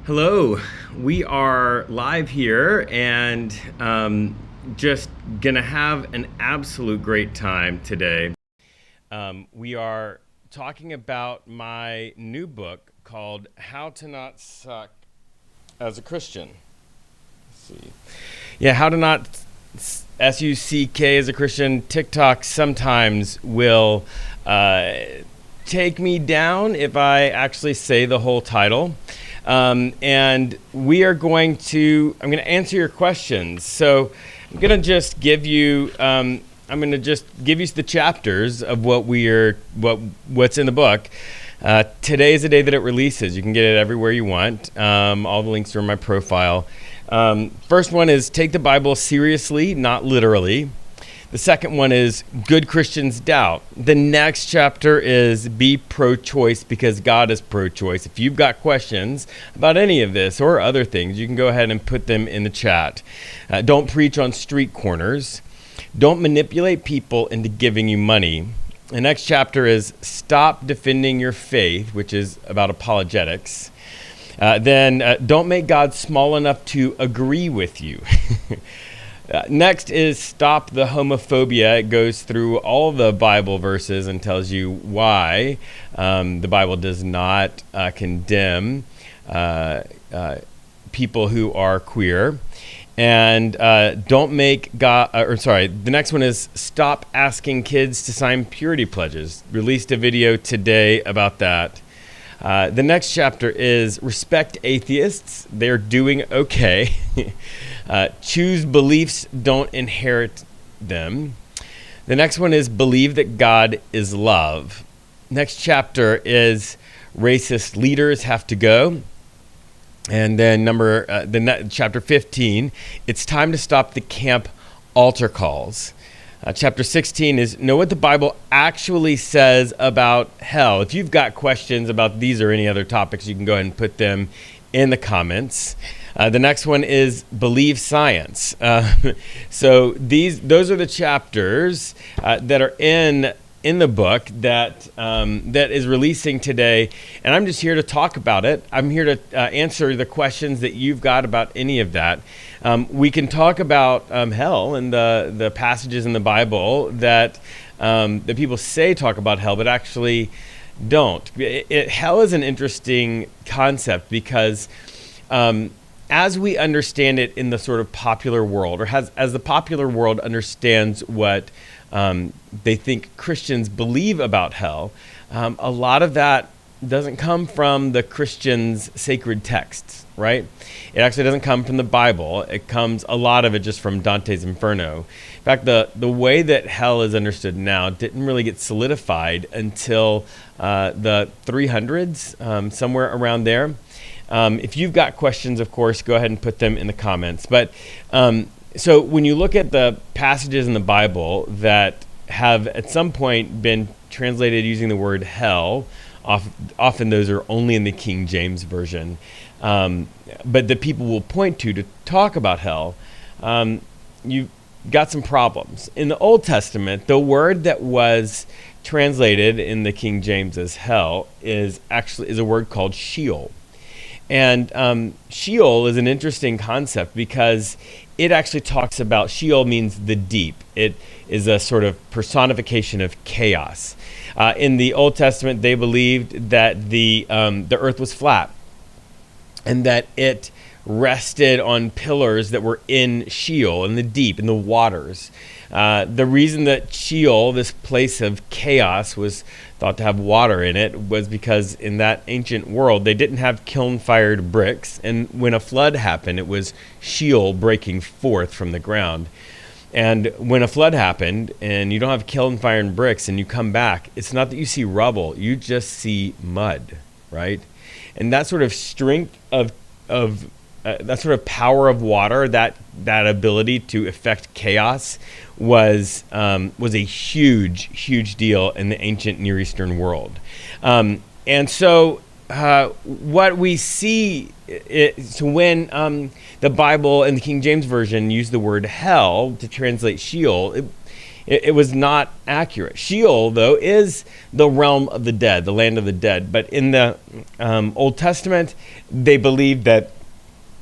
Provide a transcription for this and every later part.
Hello, we are live here and just gonna have an absolute great time today. We are talking about my new book called How to Not Suck as a Christian. Let's see. Yeah, How to Not SUCK as a Christian. TikTok sometimes will take me down if I actually say the whole title. And we are I'm going to answer your questions. So I'm going to just give you, the chapters of what's in the book. Today is the day that it releases. You can get it everywhere you want. All the links are in my profile. First one is take the Bible seriously, not literally. The second one is good Christians doubt. The next chapter is be pro-choice because God is pro-choice. If you've got questions about any of this or other things, you can go ahead and put them in the chat. Don't preach on street corners. Don't manipulate people into giving you money. The next chapter is stop defending your faith, which is about apologetics. Then don't make God small enough to agree with you. Next is stop the homophobia. It goes through all the Bible verses and tells you why the Bible does not condemn people who are queer. And don't make God, the next one is stop asking kids to sign purity pledges. Released a video today about that. The next chapter is respect atheists. They're doing okay. Choose beliefs, don't inherit them. The next one is believe that God is love. Next chapter is racist leaders have to go. And then chapter 15, it's time to stop the camp altar calls. Chapter 16 is know what the Bible actually says about hell. If you've got questions about these or any other topics, you can go ahead and put them in the comments. The next one is believe science. So those are the chapters that are in the book that is releasing today, and I'm just here to talk about it. I'm here to answer the questions that you've got about any of that. We can talk about hell and the passages in the Bible that people say talk about hell, but actually don't. Hell is an interesting concept because as we understand it in the sort of popular world, or as the popular world understands what they think Christians believe about hell, a lot of that doesn't come from the Christians' sacred texts, right? It actually doesn't come from the Bible. A lot of it just from Dante's Inferno. In fact, the way that hell is understood now didn't really get solidified until the 300s, somewhere around there. If you've got questions, of course, go ahead and put them in the comments. But so when you look at the passages in the Bible that have at some point been translated using the word hell, often those are only in the King James Version, but that people will point to talk about hell, you've got some problems. In the Old Testament, the word that was translated in the King James as hell is a word called Sheol. And Sheol is an interesting concept because it actually talks about, Sheol means the deep. It is a sort of personification of chaos. In the Old Testament, they believed that the earth was flat and that it rested on pillars that were in Sheol, in the deep, in the waters. The reason that Sheol, this place of chaos, was thought to have water in it was because in that ancient world, they didn't have kiln-fired bricks. And when a flood happened, it was Sheol breaking forth from the ground. And when a flood happened and you don't have kiln-fired bricks and you come back, it's not that you see rubble, you just see mud, right? And that sort of strength of that sort of power of water, that ability to affect chaos, was a huge deal in the ancient Near Eastern world. And so what we see, so when the Bible and the King James Version use the word hell to translate Sheol, it was not accurate. Sheol, though, is the realm of the dead, the land of the dead. But in the Old Testament, they believed that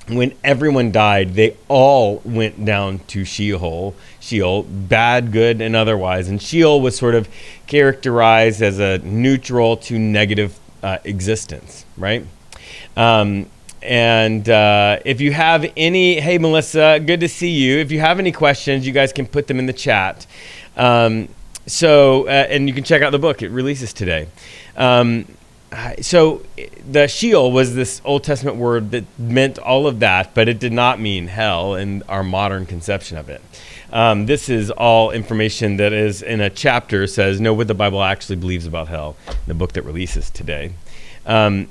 when everyone died, they all went down to Sheol, bad, good, and otherwise. And Sheol was sort of characterized as a neutral to negative existence, right? If you have any, hey, Melissa, good to see you. If you have any questions, you guys can put them in the chat. And you can check out the book. It releases today. So the Sheol was this Old Testament word that meant all of that, but it did not mean hell in our modern conception of it. This is all information that is in a chapter says, know what the Bible actually believes about hell, the book that releases today. So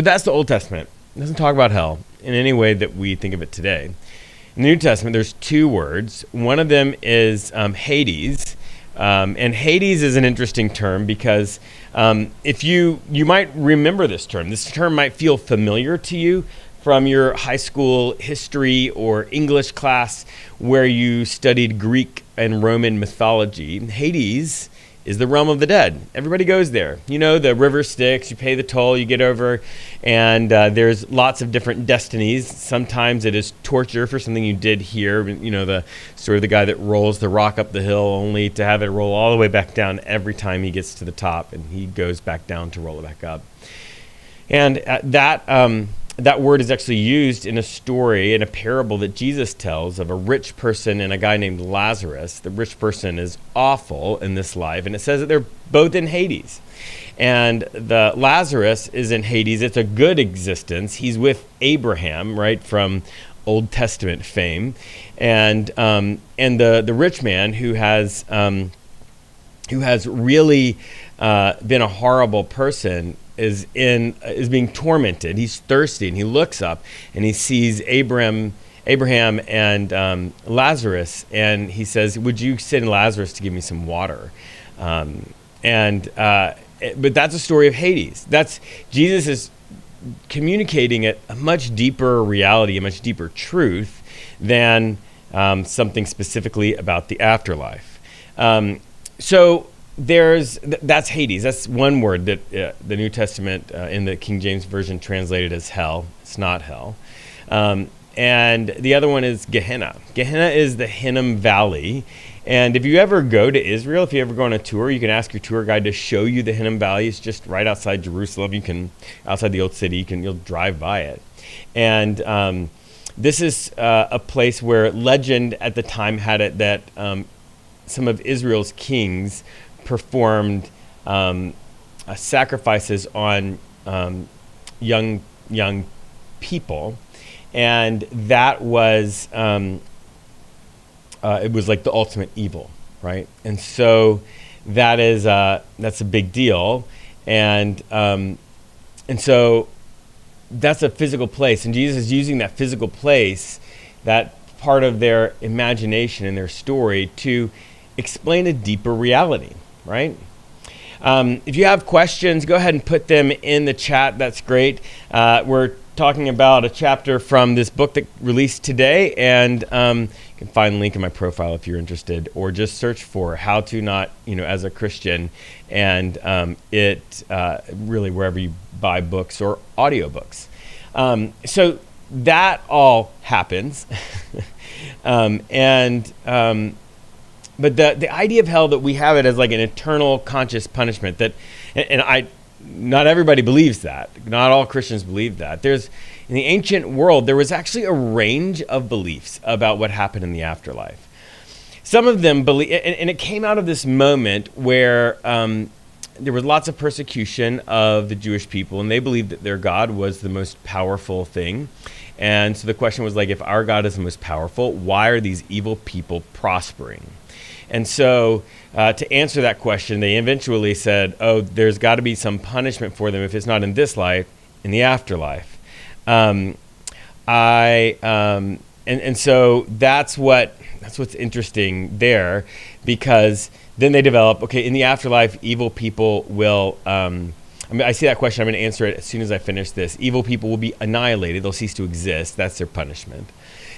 that's the Old Testament. It doesn't talk about hell in any way that we think of it today. In the New Testament, there's two words. One of them is Hades. And Hades is an interesting term because if you might remember this term. This term might feel familiar to you from your high school history or English class where you studied Greek and Roman mythology. Hades is the realm of the dead. Everybody goes there. You know, the river Styx, you pay the toll, you get over, and there's lots of different destinies. Sometimes it is torture for something you did here. You know, the story of the guy that rolls the rock up the hill only to have it roll all the way back down every time he gets to the top, and he goes back down to roll it back up. And that word is actually used in a story, in a parable that Jesus tells of a rich person and a guy named Lazarus. The rich person is awful in this life, and it says that they're both in Hades. And the Lazarus is in Hades. It's a good existence. He's with Abraham, right, from Old Testament fame. And the rich man who has really been a horrible person is being tormented. He's thirsty, and he looks up and he sees Abraham and Lazarus, and he says, "Would you send Lazarus to give me some water?" But that's a story of Hades. That's Jesus is communicating a much deeper reality, a much deeper truth than something specifically about the afterlife. That's Hades. That's one word that the New Testament in the King James Version translated as hell. It's not hell. And the other one is Gehenna. Gehenna is the Hinnom Valley. And if you ever go to Israel, if you ever go on a tour, you can ask your tour guide to show you the Hinnom Valley. It's just right outside Jerusalem. Outside the old city, you'll drive by it. And this is a place where legend at the time had it that some of Israel's kings performed sacrifices on young people, and that was it was like the ultimate evil, right? And so that's a big deal, and so that's a physical place, and Jesus is using that physical place, that part of their imagination and their story, to explain a deeper reality. Right? If you have questions, go ahead and put them in the chat. That's great. We're talking about a chapter from this book that released today, and you can find a link in my profile if you're interested, or just search for How to Not, as a Christian, and really wherever you buy books or audiobooks. So that all happens, But the idea of hell, that we have it as like an eternal conscious punishment, not everybody believes that. Not all Christians believe that. In the ancient world, there was actually a range of beliefs about what happened in the afterlife. Some of them believe, and it came out of this moment where there was lots of persecution of the Jewish people, and they believed that their God was the most powerful thing. And so the question was like, if our God is the most powerful, why are these evil people prospering? And so to answer that question, they eventually said, there's got to be some punishment for them if it's not in this life, in the afterlife. And so that's what's interesting there, because then they develop, in the afterlife, evil people will I mean, I see that question. I'm going to answer it as soon as I finish this. Evil people will be annihilated. They'll cease to exist. That's their punishment.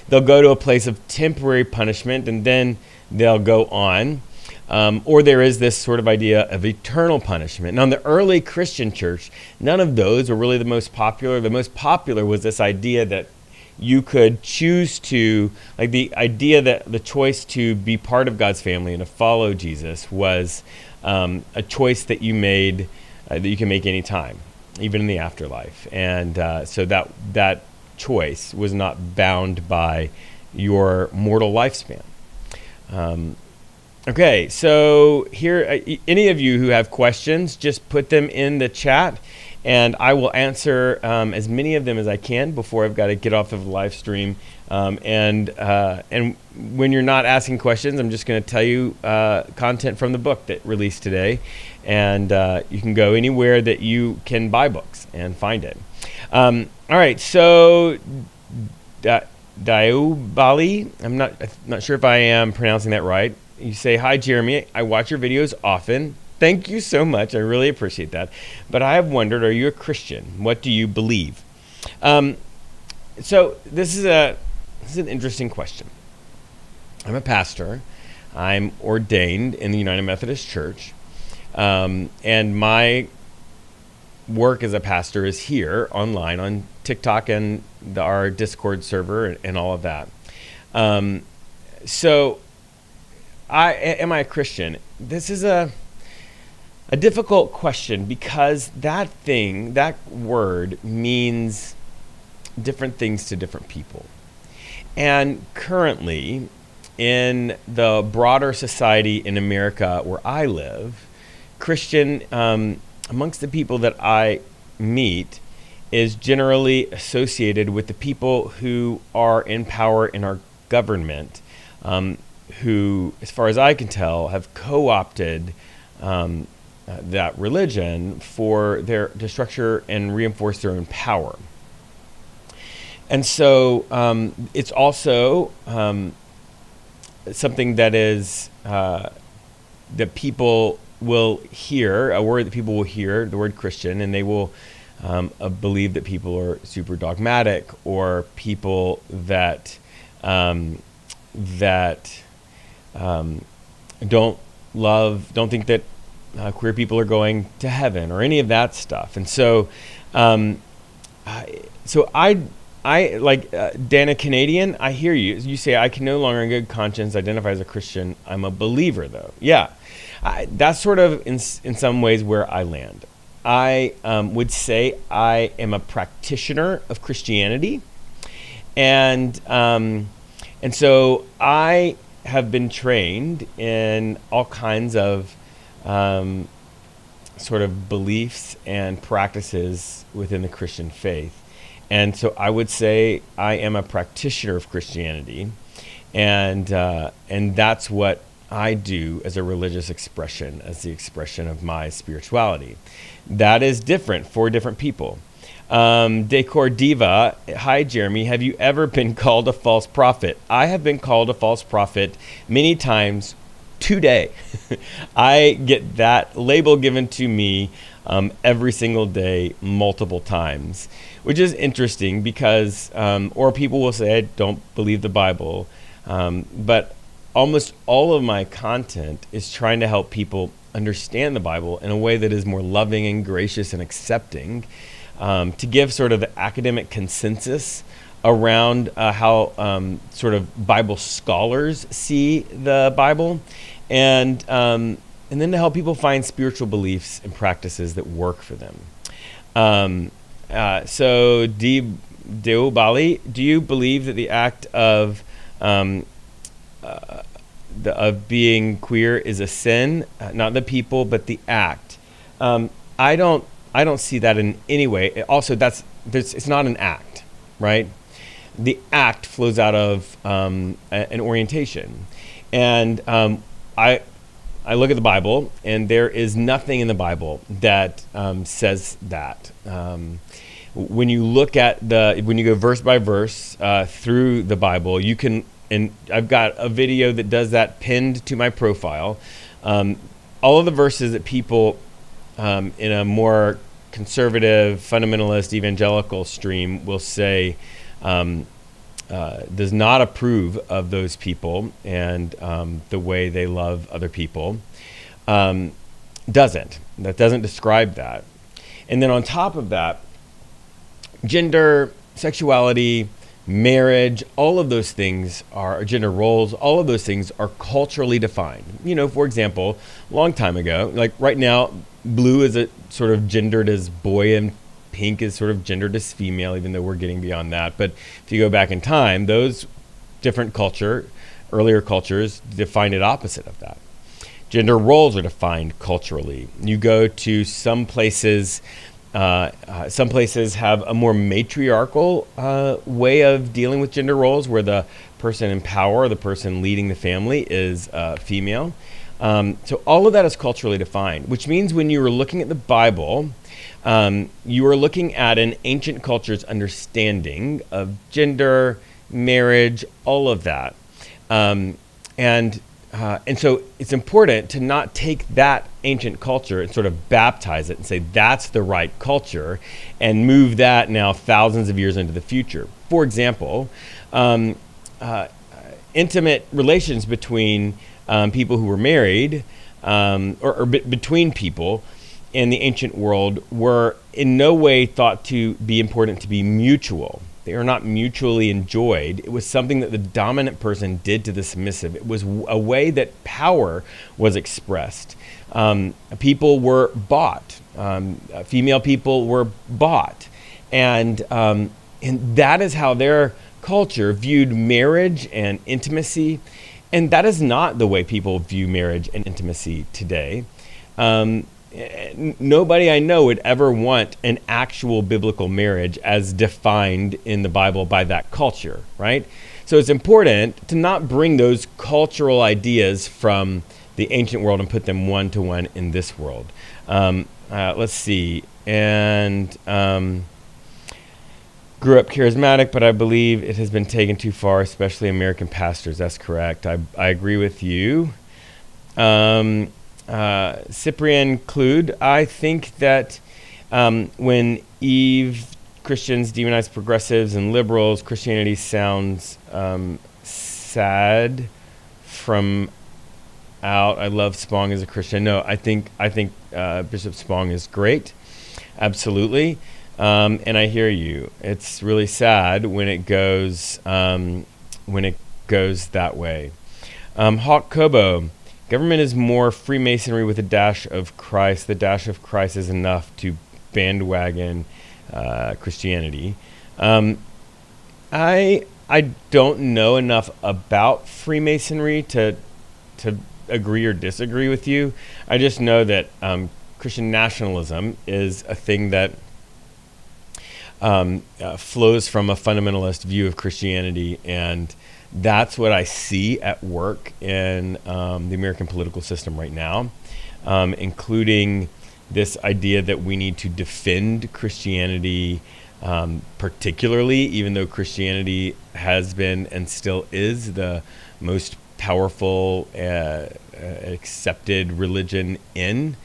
They'll go to a place of temporary punishment, and then they'll go on. Or there is this sort of idea of eternal punishment. Now, in the early Christian church, none of those were really the most popular. The most popular was this idea that you could choose to, like the idea that the choice to be part of God's family and to follow Jesus was a choice that you made, that you can make any time, even in the afterlife. And so that choice was not bound by your mortal lifespan. Okay, so here, any of you who have questions, just put them in the chat, and I will answer as many of them as I can before I've got to get off of the live stream. And when you're not asking questions, I'm just going to tell you content from the book that released today, and you can go anywhere that you can buy books and find it. All right, so Diobali, I'm not sure if I am pronouncing that right. You say, "Hi, Jeremy. I watch your videos often." Thank you so much. I really appreciate that. But I have wondered, are you a Christian? What do you believe? So this is an interesting question. I'm a pastor. I'm ordained in the United Methodist Church. And my work as a pastor is here online on TikTok and our Discord server and all of that. So am I a Christian? This is a difficult question because that word means different things to different people. And currently, in the broader society in America where I live, Christian, amongst the people that I meet, is generally associated with the people who are in power in our government, who, as far as I can tell, have co-opted that religion to structure and reinforce their own power. And so it's also something that is that people will hear, a word that people will hear, the word Christian, and they will believe that people are super dogmatic, or people that don't think that queer people are going to heaven, or any of that stuff. And so I like Dana Canadian, I hear you. You say, "I can no longer in good conscience identify as a Christian. I'm a believer, though." Yeah, that's sort of in some ways where I land. I would say I am a practitioner of Christianity, and so I have been trained in all kinds of sort of beliefs and practices within the Christian faith. And so I would say I am a practitioner of Christianity, and that's what I do as a religious expression, as the expression of my spirituality. That is different for different people. Decor Diva, "Hi Jeremy, have you ever been called a false prophet?" I have been called a false prophet many times today. I get that label given to me every single day, multiple times, which is interesting because, or people will say, "I don't believe the Bible," but almost all of my content is trying to help people understand the Bible in a way that is more loving and gracious and accepting, to give sort of the academic consensus around how sort of Bible scholars see the Bible, and then to help people find spiritual beliefs and practices that work for them. So Deobali, do you believe that the act of being queer is a sin? Not the people, but the act. I don't see that in any way. Also, it's not an act, right? The act flows out of an orientation, and I look at the Bible, and there is nothing in the Bible that says that. When you look at when you go verse by verse through the Bible, you can, and I've got a video that does that pinned to my profile. All of the verses that people in a more conservative, fundamentalist, evangelical stream will say does not approve of those people and the way they love other people. That doesn't describe that. And then on top of that, gender, sexuality, marriage, all of those things are gender roles. All of those things are culturally defined. For example, a long time ago, like right now, blue is a sort of gendered as boy and pink is sort of gendered as female, even though we're getting beyond that. But if you go back in time, those different earlier cultures defined it opposite of that. Gender roles are defined culturally. You go to some places have a more matriarchal way of dealing with gender roles, where the person in power, the person leading the family, is female. So all of that is culturally defined, which means when you were looking at the Bible, you were looking at an ancient culture's understanding of gender, marriage, all of that. And so it's important to not take that ancient culture and sort of baptize it and say that's the right culture and move that now thousands of years into the future. For example, intimate relations between people who were married or between people in the ancient world were in no way thought to be important to be mutual. They are not mutually enjoyed. It was something that the dominant person did to the submissive. It was a way that power was expressed. People were bought. Female people were bought. And that is how their culture viewed marriage and intimacy. And that is not the way people view marriage and intimacy today. Nobody I know would ever want an actual biblical marriage as defined in the Bible by that culture, right? So it's important to not bring those cultural ideas from the ancient world and put them one-to-one in this world. Let's see. And grew up charismatic, but I believe it has been taken too far, especially American pastors. That's correct. I agree with you. Cyprian Clude, I think that when Christians demonize progressives and liberals, Christianity sounds sad from out. I love Spong as a Christian. No, I think Bishop Spong is great, absolutely, and I hear you. It's really sad when it goes that way. Hawk Kobo. Government is more Freemasonry with a dash of Christ. The dash of Christ is enough to bandwagon Christianity. I don't know enough about Freemasonry to agree or disagree with you. I just know that Christian nationalism is a thing that flows from a fundamentalist view of Christianity, and that's what I see at work in the American political system right now, including this idea that we need to defend Christianity, particularly, even though Christianity has been and still is the most powerful, accepted religion in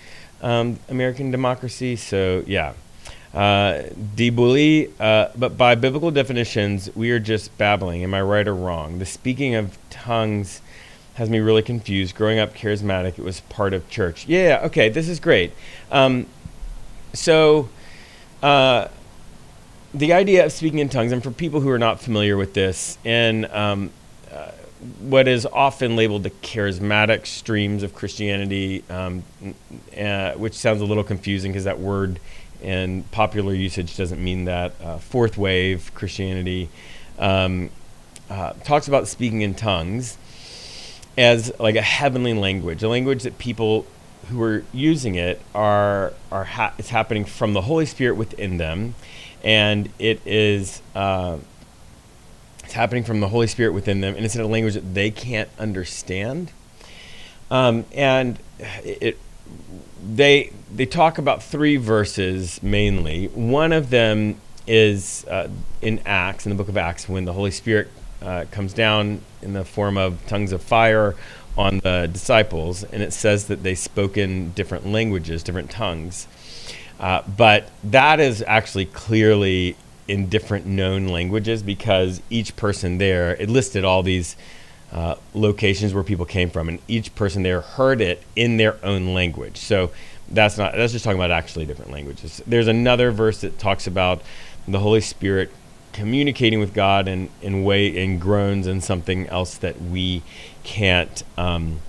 American democracy. So, yeah. D-Bully, but by biblical definitions, we are just babbling. Am I right or wrong? The speaking of tongues has me really confused. Growing up charismatic, it was part of church. Yeah, okay, this is great. So the idea of speaking in tongues, and for people who are not familiar with this, in what is often labeled the charismatic streams of Christianity, which sounds a little confusing because that word and popular usage doesn't mean that. Fourth wave Christianity talks about speaking in tongues as like a heavenly language, a language that people who are using it it's happening from the Holy Spirit within them, and it's happening from the Holy Spirit within them, and it's in a language that they can't understand, and They talk about 3 verses mainly. One of them is in Acts, in the book of Acts, when the Holy Spirit comes down in the form of tongues of fire on the disciples, and it says that they spoke in different languages, different tongues. But that is actually clearly in different known languages, because each person there, it listed all these locations where people came from, and each person there heard it in their own language. So that's just talking about actually different languages. There's another verse that talks about the Holy Spirit communicating with God in groans and something else that we can't understand.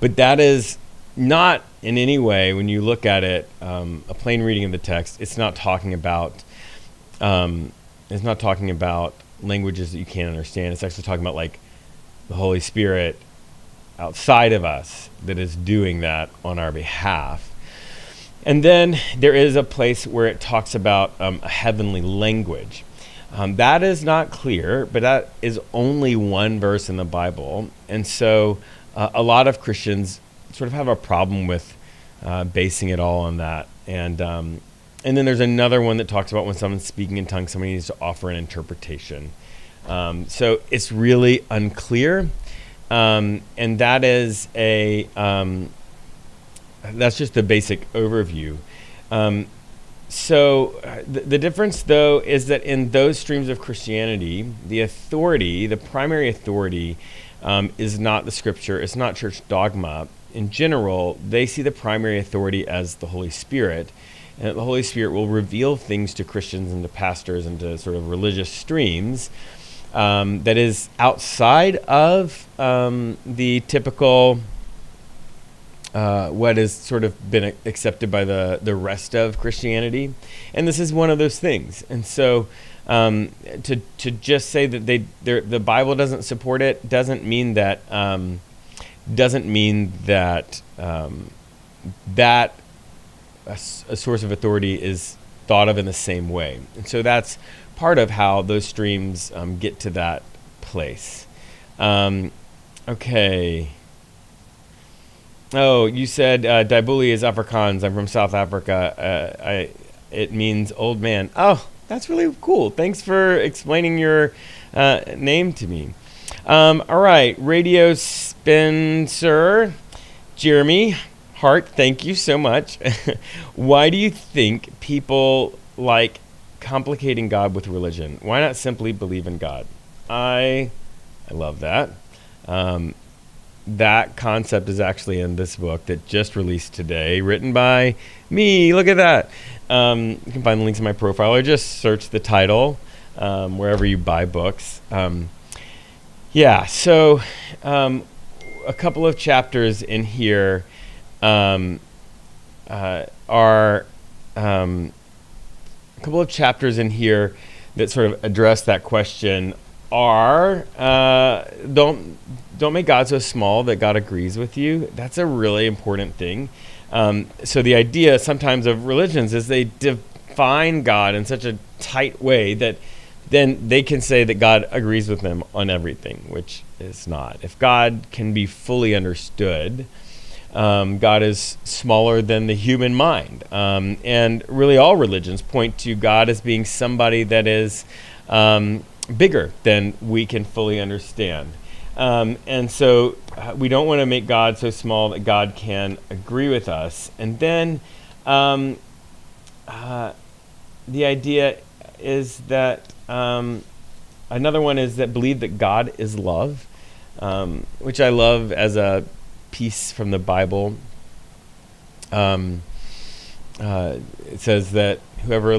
But that is not in any way, when you look at it, a plain reading of the text, it's not talking about languages that you can't understand. It's actually talking about like the Holy Spirit outside of us that is doing that on our behalf. And then there is a place where it talks about a heavenly language. That is not clear, but that is only one verse in the Bible. And so a lot of Christians sort of have a problem with basing it all on that. And then there's another one that talks about when someone's speaking in tongues, somebody needs to offer an interpretation. So it's really unclear. And that is that's just the basic overview. So the difference, though, is that in those streams of Christianity, the primary authority is not the Scripture. It's not church dogma. In general, they see the primary authority as the Holy Spirit. And the Holy Spirit will reveal things to Christians and to pastors and to sort of religious streams that is outside of the typical what has sort of been accepted by the rest of Christianity. And this is one of those things. And so to just say that the Bible doesn't support it doesn't mean that that a source of authority is thought of in the same way. And so that's part of how those streams get to that place. Okay. Oh, you said Daibuli is Afrikaans. I'm from South Africa. It means old man. Oh, that's really cool. Thanks for explaining your name to me. All right, Radio Spencer, Jeremy Hart, thank you so much. Why do you think people like complicating God with religion? Why not simply believe in God? I love that. That concept is actually in this book that just released today, written by me. Look at that. You can find the links in my profile, or just search the title wherever you buy books. So a couple of chapters in here are a couple of chapters in here that sort of address that question are don't make God so small that God agrees with you. That's a really important thing. So the idea sometimes of religions is they define God in such a tight way that then they can say that God agrees with them on everything, which is not. If God can be fully understood, God is smaller than the human mind. And really all religions point to God as being somebody that is bigger than we can fully understand. And so we don't want to make God so small that God can agree with us. And then the idea is that another one is that believe that God is love, which I love as a piece from the Bible. It says that whoever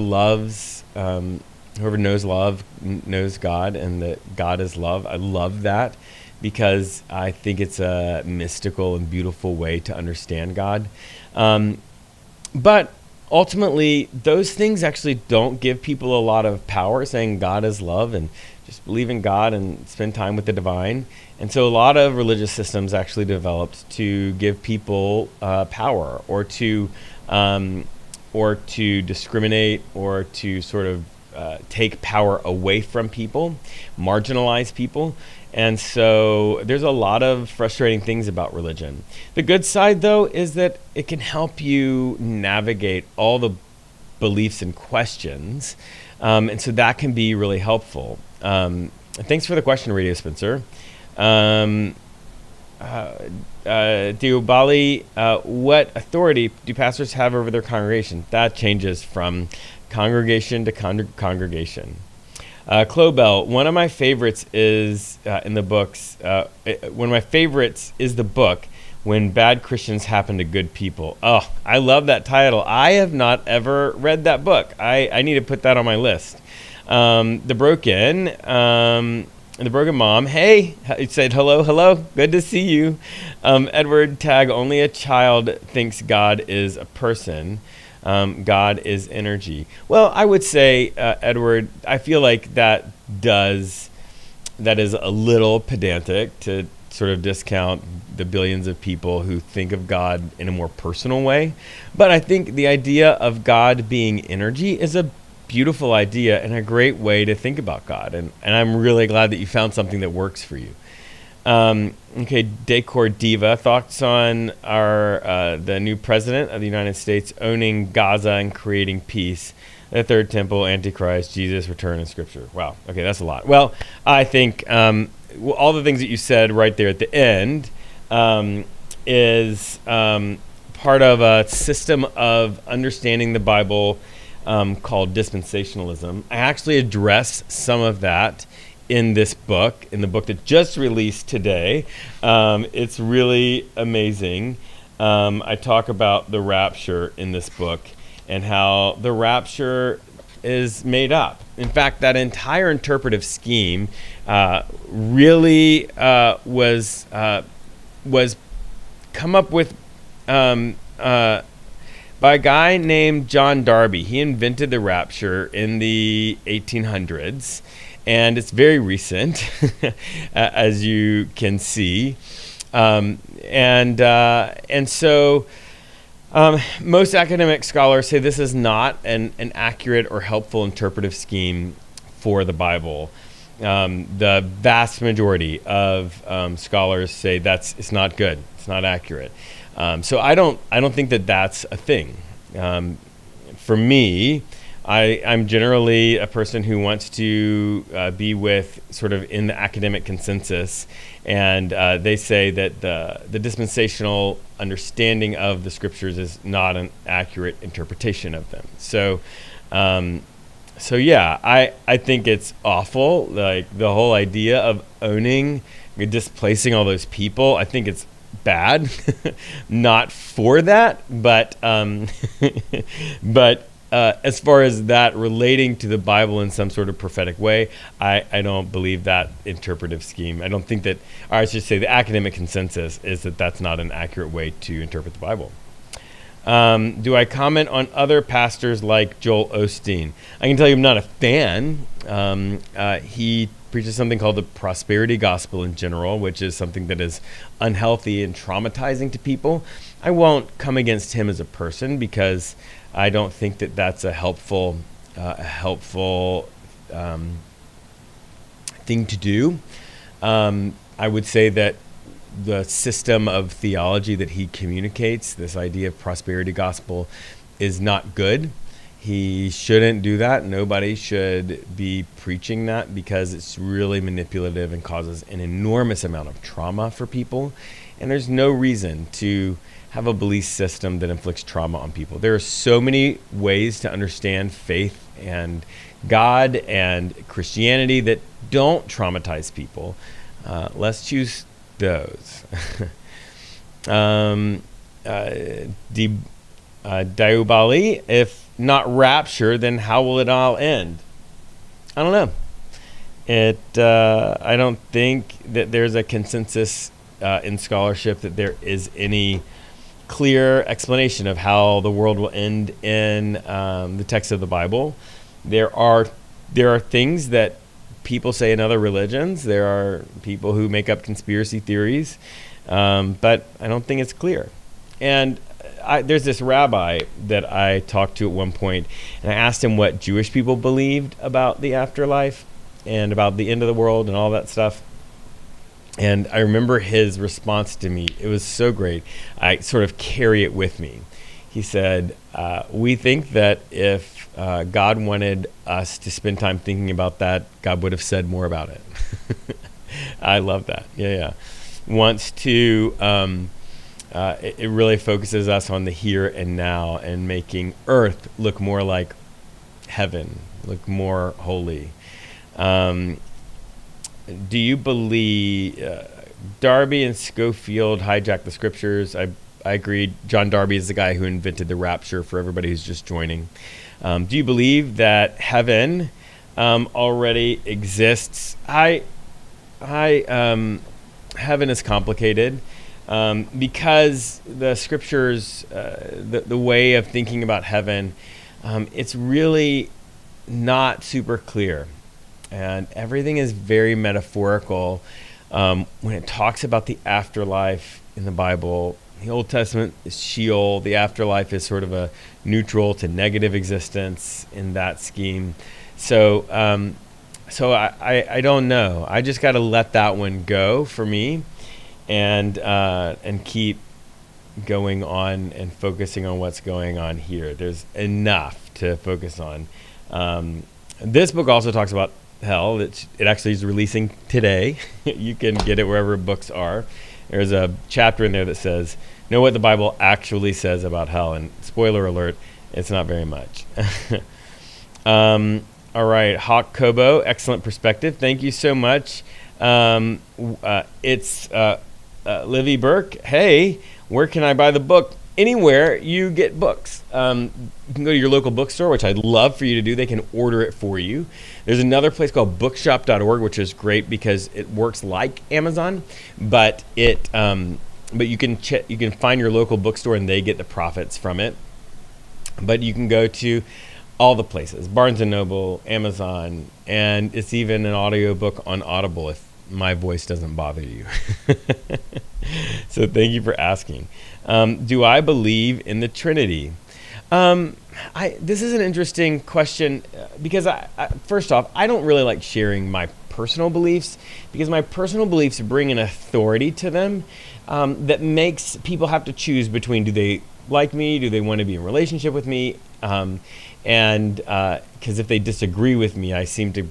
knows love knows God, and that God is love. I love that because I think it's a mystical and beautiful way to understand God. But ultimately, those things actually don't give people a lot of power, saying God is love and just believe in God and spend time with the divine. And so a lot of religious systems actually developed to give people power, or to discriminate, or to sort of take power away from people, marginalize people. And so there's a lot of frustrating things about religion. The good side, though, is that it can help you navigate all the beliefs and questions. And so that can be really helpful. Thanks for the question, Radio Spencer. Diobali, what authority do pastors have over their congregation? That changes from congregation to congregation. Clobell, one of my favorites is in the books. One of my favorites is the book When Bad Christians Happen to Good People. Oh, I love that title. I have not ever read that book. I need to put that on my list. The Broken Mom. Hey, it said hello. Good to see you. Edward Tagg. Only a child thinks God is a person. God is energy. Well, I would say, Edward, I feel like that is a little pedantic to sort of discount the billions of people who think of God in a more personal way. But I think the idea of God being energy is a beautiful idea and a great way to think about God. And I'm really glad that you found something that works for you. Okay, Decor Diva, thoughts on the new president of the United States owning Gaza and creating peace, the third temple, Antichrist, Jesus, return in Scripture. Wow, okay, that's a lot. Well, I think all the things that you said right there at the end is part of a system of understanding the Bible called dispensationalism. I actually address some of that in this book, in the book that just released today. It's really amazing. I talk about the rapture in this book and how the rapture is made up. In fact, that entire interpretive scheme really was come up with by a guy named John Darby. He invented the rapture in the 1800s. And it's very recent, as you can see, and so most academic scholars say this is not an accurate or helpful interpretive scheme for the Bible. The vast majority of scholars say it's not good, it's not accurate. So I don't think that that's a thing. For me, I'm generally a person who wants to be with sort of in the academic consensus, and they say that the dispensational understanding of the scriptures is not an accurate interpretation of them. So yeah, I think it's awful. Like the whole idea of owning, displacing all those people, I think it's bad. Not for that, but as far as that relating to the Bible in some sort of prophetic way, I don't believe that interpretive scheme. I don't think that, or I should say the academic consensus is that that's not an accurate way to interpret the Bible. Do I comment on other pastors like Joel Osteen? I can tell you I'm not a fan. He preaches something called the prosperity gospel in general, which is something that is unhealthy and traumatizing to people. I won't come against him as a person because I don't think that that's a helpful thing to do. I would say that the system of theology that he communicates, this idea of prosperity gospel, is not good. He shouldn't do that. Nobody should be preaching that because it's really manipulative and causes an enormous amount of trauma for people. And there's no reason to have a belief system that inflicts trauma on people. There are so many ways to understand faith and God and Christianity that don't traumatize people. Let's choose those. Diobali, if not rapture, then how will it all end? I don't know. I don't think that there's a consensus in scholarship that there is any clear explanation of how the world will end in the text of the Bible. There are things that people say in other religions. There are people who make up conspiracy theories, but I don't think it's clear. And there's this rabbi that I talked to at one point, and I asked him what Jewish people believed about the afterlife and about the end of the world and all that stuff. And I remember his response to me. It was so great. I sort of carry it with me. He said, we think that if God wanted us to spend time thinking about that, God would have said more about it. I love that. Yeah. wants to. It really focuses us on the here and now and making earth look more like heaven, look more holy. Do you believe Darby and Schofield hijacked the scriptures? I agree. John Darby is the guy who invented the rapture for everybody who's just joining. Do you believe that heaven already exists? Heaven is complicated because the scriptures, the way of thinking about heaven, it's really not super clear. And everything is very metaphorical. When it talks about the afterlife in the Bible, the Old Testament is Sheol. The afterlife is sort of a neutral to negative existence in that scheme. So I don't know. I just got to let that one go for me, and keep going on and focusing on what's going on here. There's enough to focus on. This book also talks about hell. It actually is releasing today. You can get it wherever books are. There's a chapter in there that says, know what the Bible actually says about hell. And spoiler alert, it's not very much. All right, Hawk Kobo, excellent perspective. Thank you so much. It's Livy Burke. Hey, where can I buy the book? Anywhere you get books. You can go to your local bookstore, which I'd love for you to do. They can order it for you. There's another place called bookshop.org, which is great because it works like Amazon, but you can find your local bookstore and they get the profits from it. But you can go to all the places, Barnes & Noble, Amazon, and it's even an audiobook on Audible if my voice doesn't bother you. So thank you for asking. Do I believe in the Trinity? This is an interesting question because first off, I don't really like sharing my personal beliefs because my personal beliefs bring an authority to them that makes people have to choose between, do they like me? Do they want to be in a relationship with me? And because if they disagree with me, I seem to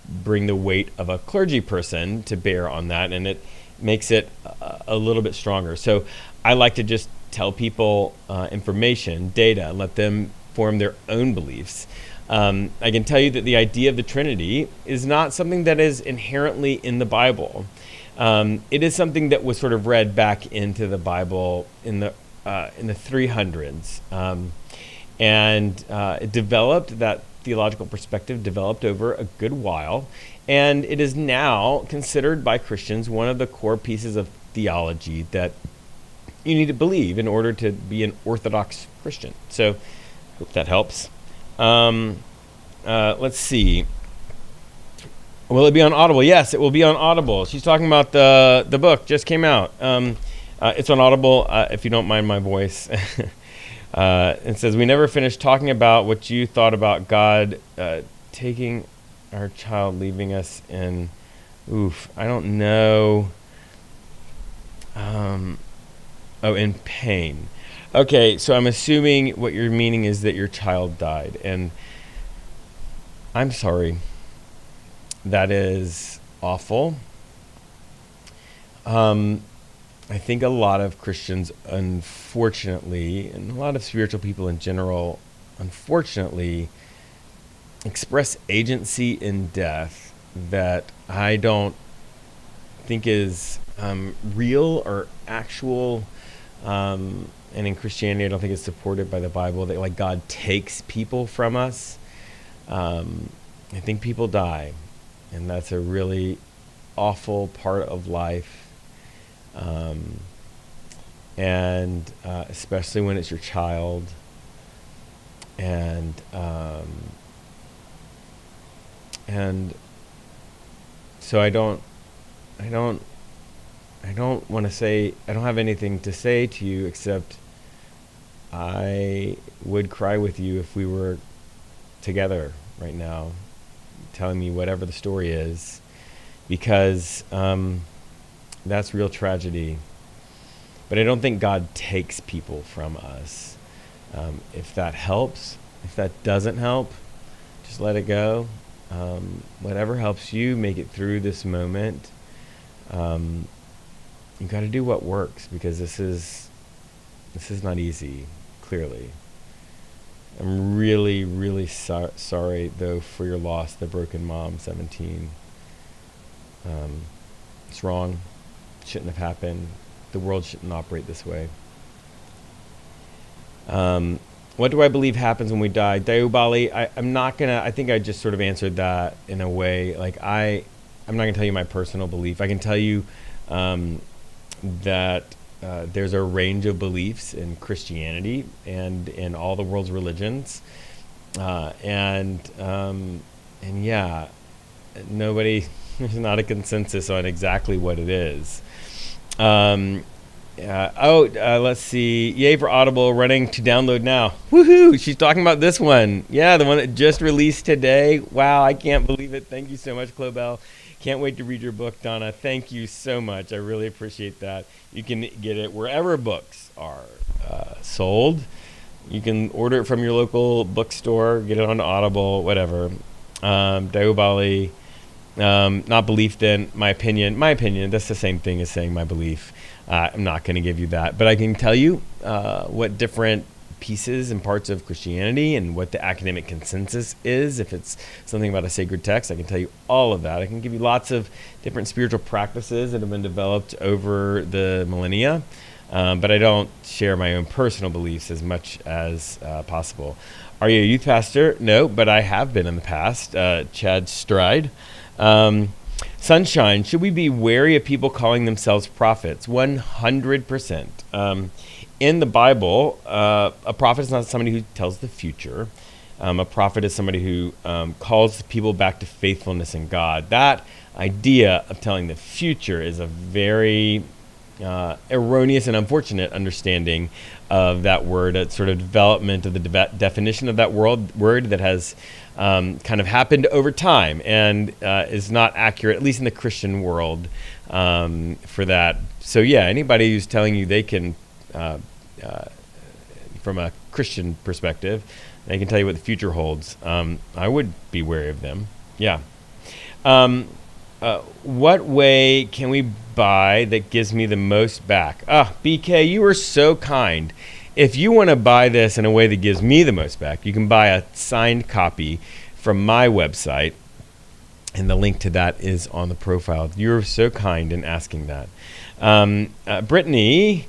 bring the weight of a clergy person to bear on that, and it makes it a little bit stronger. So I like to just tell people information, data, let them form their own beliefs. I can tell you that the idea of the Trinity is not something that is inherently in the Bible. It is something that was sort of read back into the Bible in the 300s. It developed, that theological perspective developed over a good while, and it is now considered by Christians one of the core pieces of theology that you need to believe in order to be an Orthodox Christian. So, hope that helps. Let's see. Will it be on Audible? Yes, it will be on Audible. She's talking about the book, just came out. It's on Audible, if you don't mind my voice. It says, we never finished talking about what you thought about God taking our child, leaving us in, I don't know. In pain. Okay, so I'm assuming what you're meaning is that your child died, and I'm sorry. That is awful. I think a lot of Christians, unfortunately, and a lot of spiritual people in general, unfortunately, express agency in death that I don't think is real or actual. And in Christianity, I don't think it's supported by the Bible, that like God takes people from us. I think people die, and that's a really awful part of life. Especially when it's your child, and so I don't want to say, I don't have anything to say to you except I would cry with you if we were together right now, telling me whatever the story is, because that's real tragedy. But I don't think God takes people from us. If that helps, if that doesn't help, just let it go. Whatever helps you make it through this moment. you got to do what works, because this is not easy. Clearly, I'm really, really sorry though for your loss, the broken mom, 17. It's wrong. Shouldn't have happened. The world shouldn't operate this way. What do I believe happens when we die? Dayubali, I'm not gonna. I think I just sort of answered that in a way. Like I'm not gonna tell you my personal belief. I can tell you that there's a range of beliefs in Christianity and in all the world's religions, and yeah, there's not a consensus on exactly what it is. Let's see. Yay for Audible, running to download now. Woohoo! She's talking about this one. Yeah, the one that just released today. Wow, I can't believe it. Thank you so much, Clobell. Can't wait to read your book, Donna. Thank you so much. I really appreciate that. You can get it wherever books are sold. You can order it from your local bookstore, get it on Audible, whatever. Dayubali, not belief then, my opinion. My opinion, that's the same thing as saying my belief. I'm not going to give you that, but I can tell you what different pieces and parts of Christianity and what the academic consensus is. If it's something about a sacred text, I can tell you all of that. I can give you lots of different spiritual practices that have been developed over the millennia, but I don't share my own personal beliefs as much as possible. Are you a youth pastor? No, but I have been in the past. Chad Stride. Sunshine, should we be wary of people calling themselves prophets? 100%. In the Bible, a prophet is not somebody who tells the future. A prophet is somebody who calls people back to faithfulness in God. That idea of telling the future is a very erroneous and unfortunate understanding of that word. It's sort of development of the definition of that word that has kind of happened over time and is not accurate, at least in the Christian world, for that. So yeah, anybody who's telling you they can, from a Christian perspective, they can tell you what the future holds, I would be wary of them. Yeah. What way can we buy that gives me the most back? BK, you are so kind. If you want to buy this in a way that gives me the most back, you can buy a signed copy from my website, and the link to that is on the profile. You're so kind in asking that. Brittany,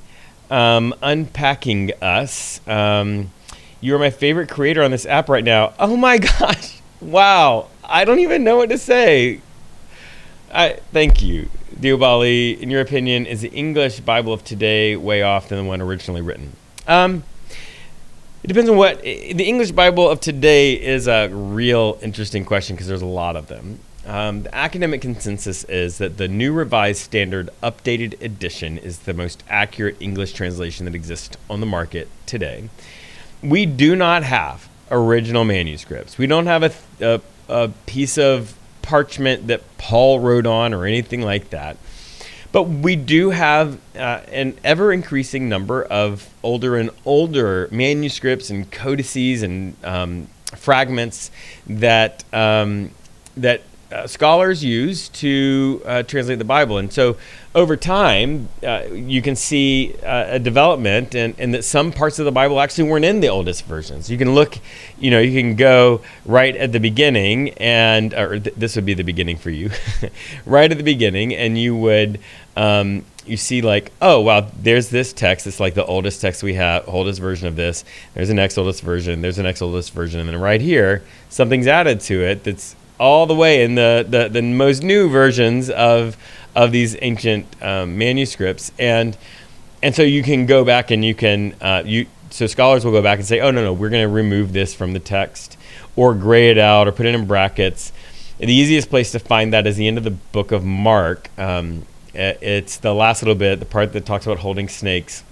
unpacking us. You are my favorite creator on this app right now. Oh my gosh. Wow. I don't even know what to say. Thank you. Diobali, in your opinion, is the English Bible of today way off than the one originally written? It depends on what. The English Bible of today is a real interesting question because there's a lot of them. The academic consensus is that the New Revised Standard Updated Edition is the most accurate English translation that exists on the market today. We do not have original manuscripts. We don't have a piece of parchment that Paul wrote on or anything like that. But we do have an ever-increasing number of older and older manuscripts and codices and fragments that scholars use to translate the Bible. And so over time, you can see a development and that some parts of the Bible actually weren't in the oldest versions. You can look, you can go right at the beginning and, this would be the beginning for you, right at the beginning, and you would, you see like, oh, wow, there's this text. It's like the oldest text we have, oldest version of this. There's the next oldest version. There's the next oldest version. And then right here, something's added to it that's all the way in the most new versions of these ancient manuscripts, and so you can go back and you can so scholars will go back and say, oh no, we're going to remove this from the text or gray it out or put it in brackets. The easiest place to find that is the end of the book of Mark. It's the last little bit, the part that talks about holding snakes.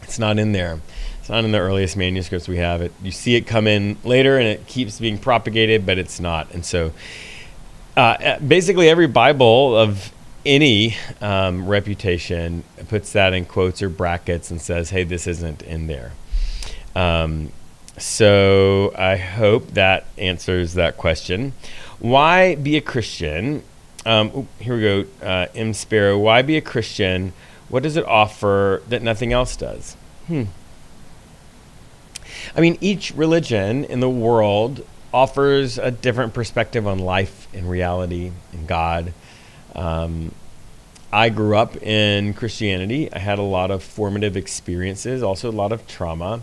It's not in there. It's not in the earliest manuscripts we have. It you see it come in later and it keeps being propagated, but it's not. And so basically every Bible of any reputation puts that in quotes or brackets and says, hey, this isn't in there. So I hope that answers that question. Why be a Christian? Here we go. M. Sparrow, why be a Christian What does it offer that nothing else does? I mean, each religion in the world offers a different perspective on life and reality and God. I grew up in Christianity. I had a lot of formative experiences, also a lot of trauma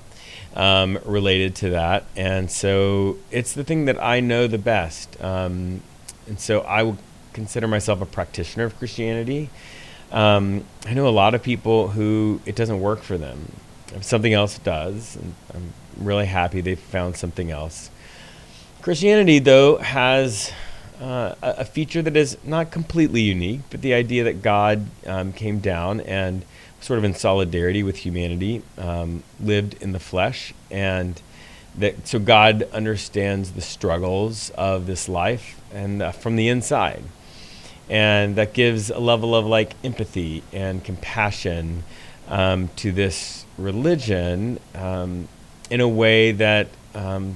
related to that. And so it's the thing that I know the best. And so I would consider myself a practitioner of Christianity. I know a lot of people who it doesn't work for them. If something else does, and I'm really happy they found something else. Christianity, though, has a feature that is not completely unique, but the idea that God came down and sort of in solidarity with humanity, lived in the flesh, and that so God understands the struggles of this life and from the inside. And that gives a level of like empathy and compassion to this religion in a way that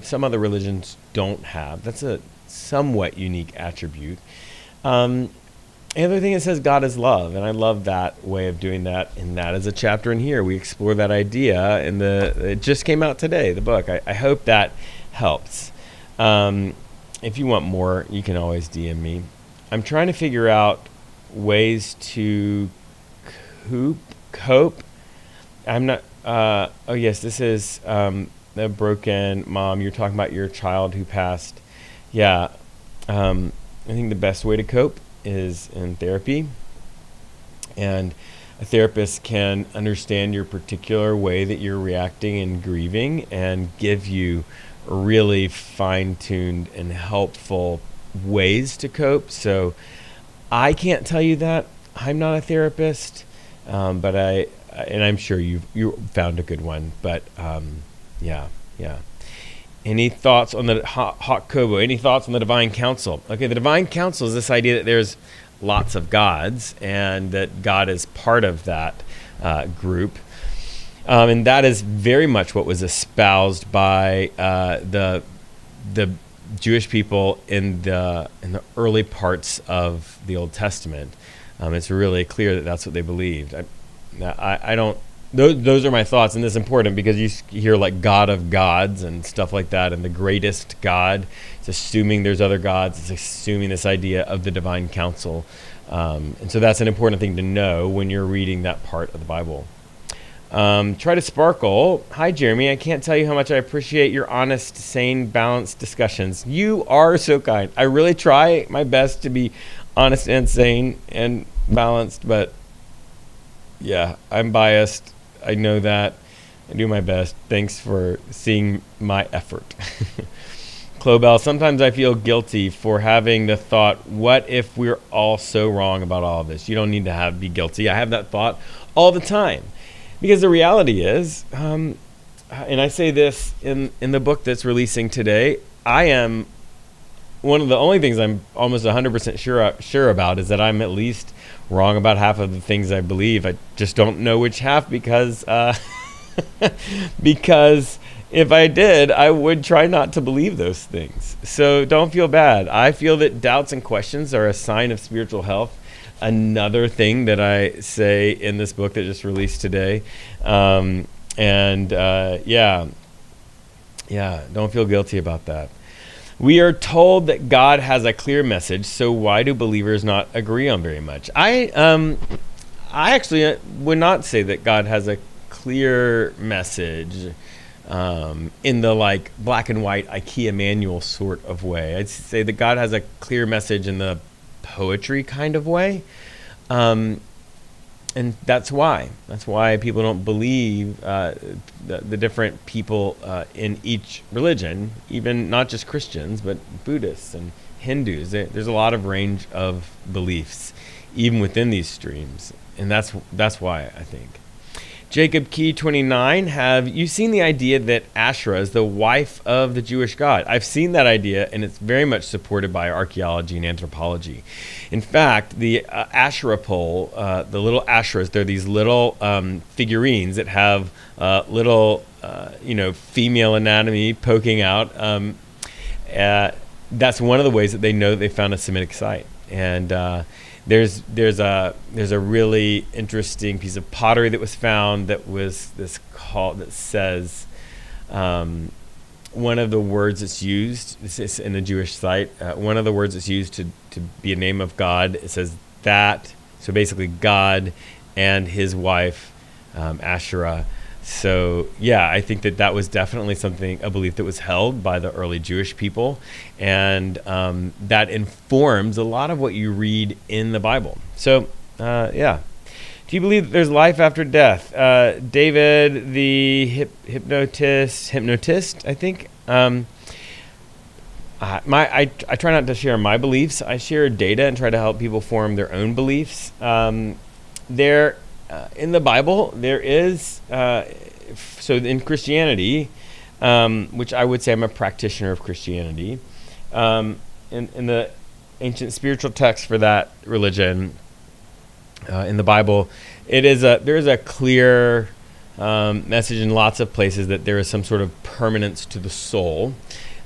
some other religions don't have. That's a somewhat unique attribute. The other thing, it says God is love, and I love that way of doing that, and that is a chapter in here. We explore that idea, and it just came out today, the book. I hope that helps. If you want more, you can always DM me. I'm trying to figure out ways to cope. I'm not, oh yes, this is the broken mom. You're talking about your child who passed. Yeah, I think the best way to cope is in therapy. And a therapist can understand your particular way that you're reacting and grieving and give you really fine-tuned and helpful ways to cope. So I can't tell you that. I'm not a therapist, but I'm sure you found a good one. But yeah. Any thoughts on the hot Kobo? Any thoughts on the divine council? Okay, the divine council is this idea that there's lots of gods and that God is part of that group. And that is very much what was espoused by the Jewish people in the early parts of the Old Testament. It's really clear that that's what they believed. I don't. Those are my thoughts, and this is important because you hear like God of gods and stuff like that, and the greatest God. It's assuming there's other gods. It's assuming this idea of the divine council, and so that's an important thing to know when you're reading that part of the Bible. Try to sparkle. Hi, Jeremy. I can't tell you how much I appreciate your honest, sane, balanced discussions. You are so kind. I really try my best to be honest and sane and balanced, but yeah, I'm biased. I know that. I do my best. Thanks for seeing my effort. Clobell, sometimes I feel guilty for having the thought, what if we're all so wrong about all of this? You don't need to be guilty. I have that thought all the time. Because the reality is, and I say this in the book that's releasing today, I am one of the only things I'm almost 100% sure about is that I'm at least wrong about half of the things I believe. I just don't know which half because because if I did, I would try not to believe those things. So don't feel bad. I feel that doubts and questions are a sign of spiritual health. Another thing that I say in this book that just released today. Yeah, don't feel guilty about that. We are told that God has a clear message, so why do believers not agree on very much? I actually would not say that God has a clear message in the like black and white IKEA manual sort of way. I'd say that God has a clear message in the poetry kind of way. And that's why people don't believe the different people in each religion, even not just Christians, but Buddhists and Hindus. There's a lot of range of beliefs, even within these streams. And that's why, I think. Jacob Key 29, have you seen the idea that Asherah is the wife of the Jewish God? I've seen that idea, and it's very much supported by archaeology and anthropology. In fact, the Asherah pole, the little Asherahs, they're these little figurines that have little, female anatomy poking out. That's one of the ways that they know that they found a Semitic site. And there's a really interesting piece of pottery that was found that says one of the words that's used, this is in a Jewish site, one of the words that's used to be a name of God, it says that, so basically God and his wife, Asherah. So yeah, I think that was definitely a belief that was held by the early Jewish people, and that informs a lot of what you read in the Bible. So yeah. Do you believe that there's life after death? David, the hypnotist, I think. I try not to share my beliefs. I share data and try to help people form their own beliefs. In the Bible, there is, so in Christianity, which I would say I'm a practitioner of Christianity, in the ancient spiritual text for that religion, in the Bible, there is a clear message in lots of places that there is some sort of permanence to the soul.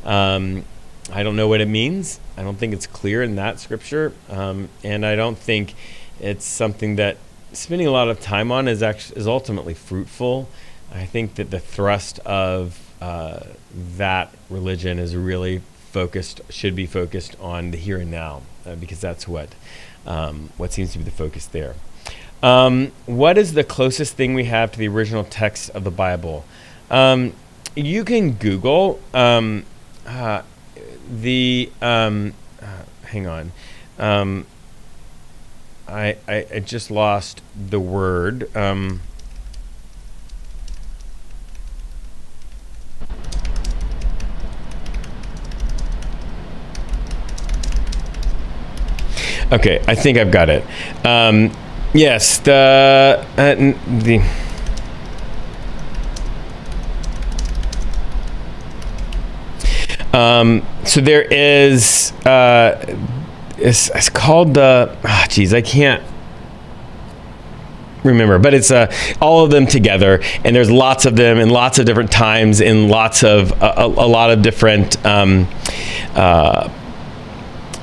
I don't know what it means. I don't think it's clear in that scripture, and I don't think it's something that spending a lot of time on is ultimately fruitful. I think that the thrust of that religion is really should be focused on the here and now, because that's what seems to be the focus there. What is the closest thing we have to the original text of the Bible? You can Google hang on. I just lost the word. Okay, I think I've got it. Yes, so there is it's called the I can't remember, but it's all of them together, and there's lots of them in lots of different times in lots of a lot of different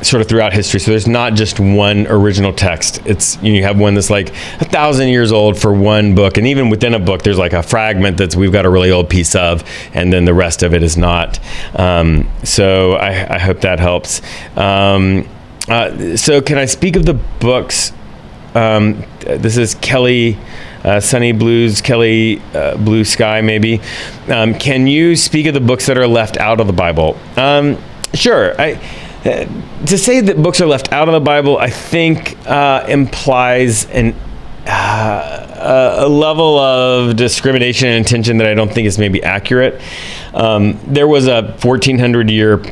sort of throughout history. So there's not just one original text. It's, you have one that's like 1,000 years old for one book, and even within a book there's like a fragment that's we've got a really old piece of, and then the rest of it is not. So I hope that helps. So can I speak of the books? This is Kelly Sunny Blues, Kelly Blue Sky maybe. Can you speak of the books that are left out of the Bible? Sure. To say that books are left out of the Bible, I think implies a level of discrimination and intention that I don't think is maybe accurate. There was a 1,400-year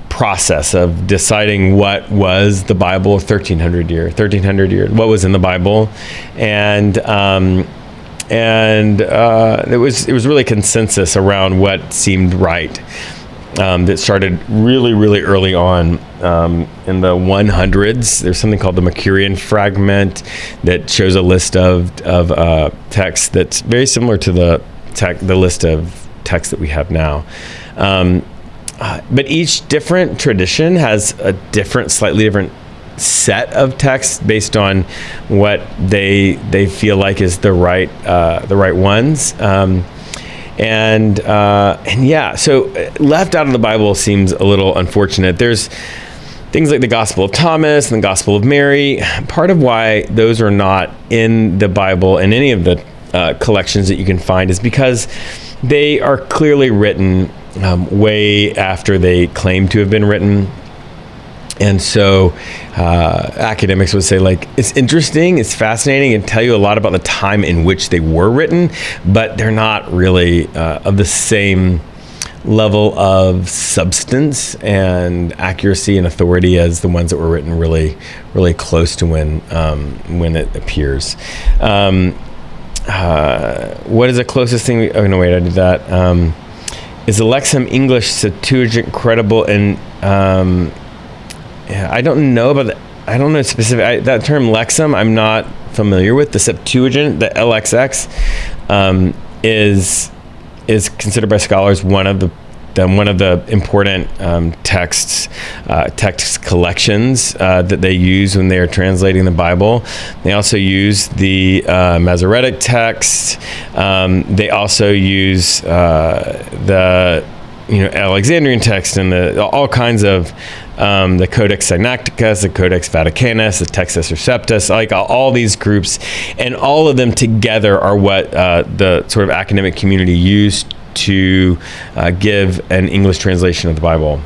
process of deciding what was the Bible, 1,300 years, what was in the Bible, and it was really consensus around what seemed right. That started really, really early on in the 100s. There's something called the Mercurian fragment that shows a list of texts that's very similar to the list of texts that we have now. But each different tradition has a slightly different set of texts based on what they feel like is the right ones. And yeah, so left out of the Bible seems a little unfortunate. There's things like the Gospel of Thomas and the Gospel of Mary. Part of why those are not in the Bible in any of the collections that you can find is because they are clearly written way after they claim to have been written. And so academics would say, like, it's interesting, it's fascinating, and tell you a lot about the time in which they were written, but they're not really of the same level of substance and accuracy and authority as the ones that were written really, really close to when it appears. What is the closest thing? Oh, no, wait, I did that. Is the Lexham English Septuagint credible? And yeah, I don't know about I don't know specific. That term Lexham, I'm not familiar with. The Septuagint, the LXX, is considered by scholars one of the one of the important text collections that they use when they are translating the Bible. They also use the Masoretic text. They also use the Alexandrian text and all kinds of the Codex Sinaiticus, the Codex Vaticanus, the Textus Receptus, like all these groups, and all of them together are what the sort of academic community used to give an English translation of the Bible.